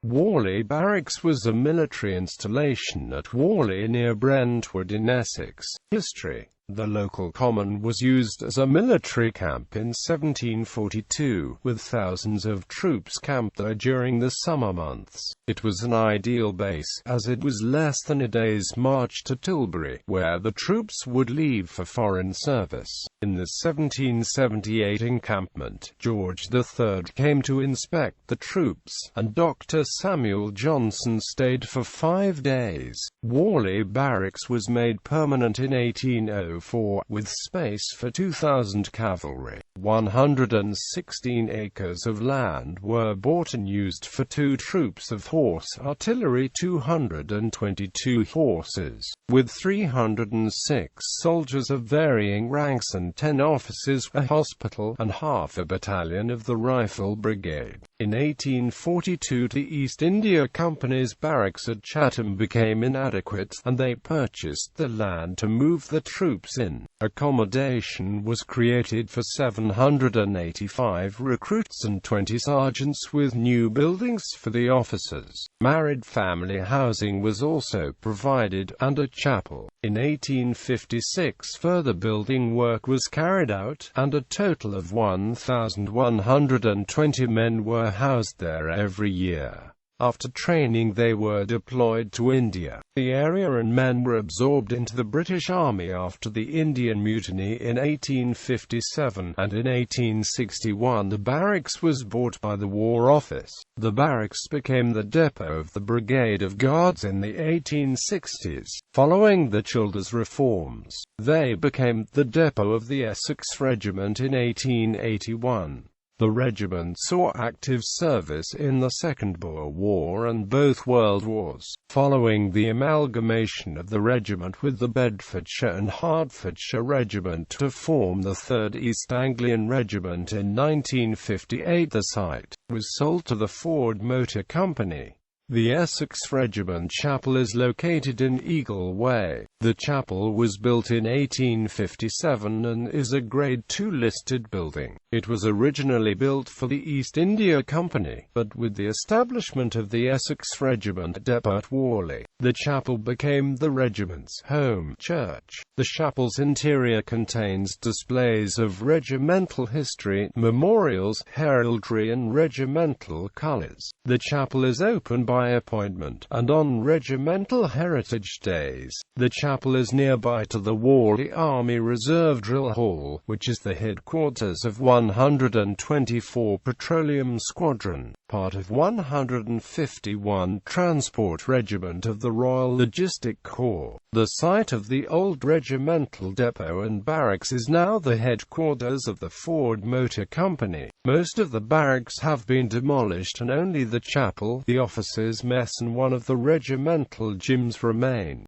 Warley Barracks was a military installation at Warley near Brentwood in Essex. History: the local common was used as a military camp in 1742, with thousands of troops camped there during the summer months. It was an ideal base, as it was less than a day's march to Tilbury, where the troops would leave for foreign service. In the 1778 encampment, George III came to inspect the troops, and Dr. Samuel Johnson stayed for 5 days. Warley Barracks was made permanent in 1804, with space for 2,000 cavalry. 116 acres of land were bought and used for 2 troops of horse artillery, 222 horses, with 306 soldiers of varying ranks and 10 officers, a hospital, and half a battalion of the Rifle Brigade. In 1842 the East India Company's barracks at Chatham became inadequate, and they purchased the land to move the troops in. Accommodation was created for 785 recruits and 20 sergeants, with new buildings for the officers. Married family housing was also provided, and a chapel. In 1856 further building work was carried out, and a total of 1,120 men were housed there every year. After training they were deployed to India. The area and men were absorbed into the British Army after the Indian Mutiny in 1857, and in 1861 the barracks was bought by the War Office. The barracks became the depot of the Brigade of Guards in the 1860s. Following the Childers reforms, they became the depot of the Essex Regiment in 1881. The regiment saw active service in the Second Boer War and both World Wars. Following the amalgamation of the regiment with the Bedfordshire and Hertfordshire Regiment to form the 3rd East Anglian Regiment in 1958, the site was sold to the Ford Motor Company. The Essex Regiment Chapel is located in Eagle Way. The chapel was built in 1857 and is a Grade II listed building. It was originally built for the East India Company, but with the establishment of the Essex Regiment depot at Warley, the chapel became the regiment's home church. The chapel's interior contains displays of regimental history, memorials, heraldry and regimental colours. The chapel is open by appointment, and on regimental heritage days. The chapel is nearby to the Warley Army Reserve Drill Hall, which is the headquarters of 124 Petroleum Squadron, part of 151 Transport Regiment of the Royal Logistic Corps. The site of the old regimental depot and barracks is now the headquarters of the Ford Motor Company. Most of the barracks have been demolished and only the chapel, the officers' mess and one of the regimental gyms remain.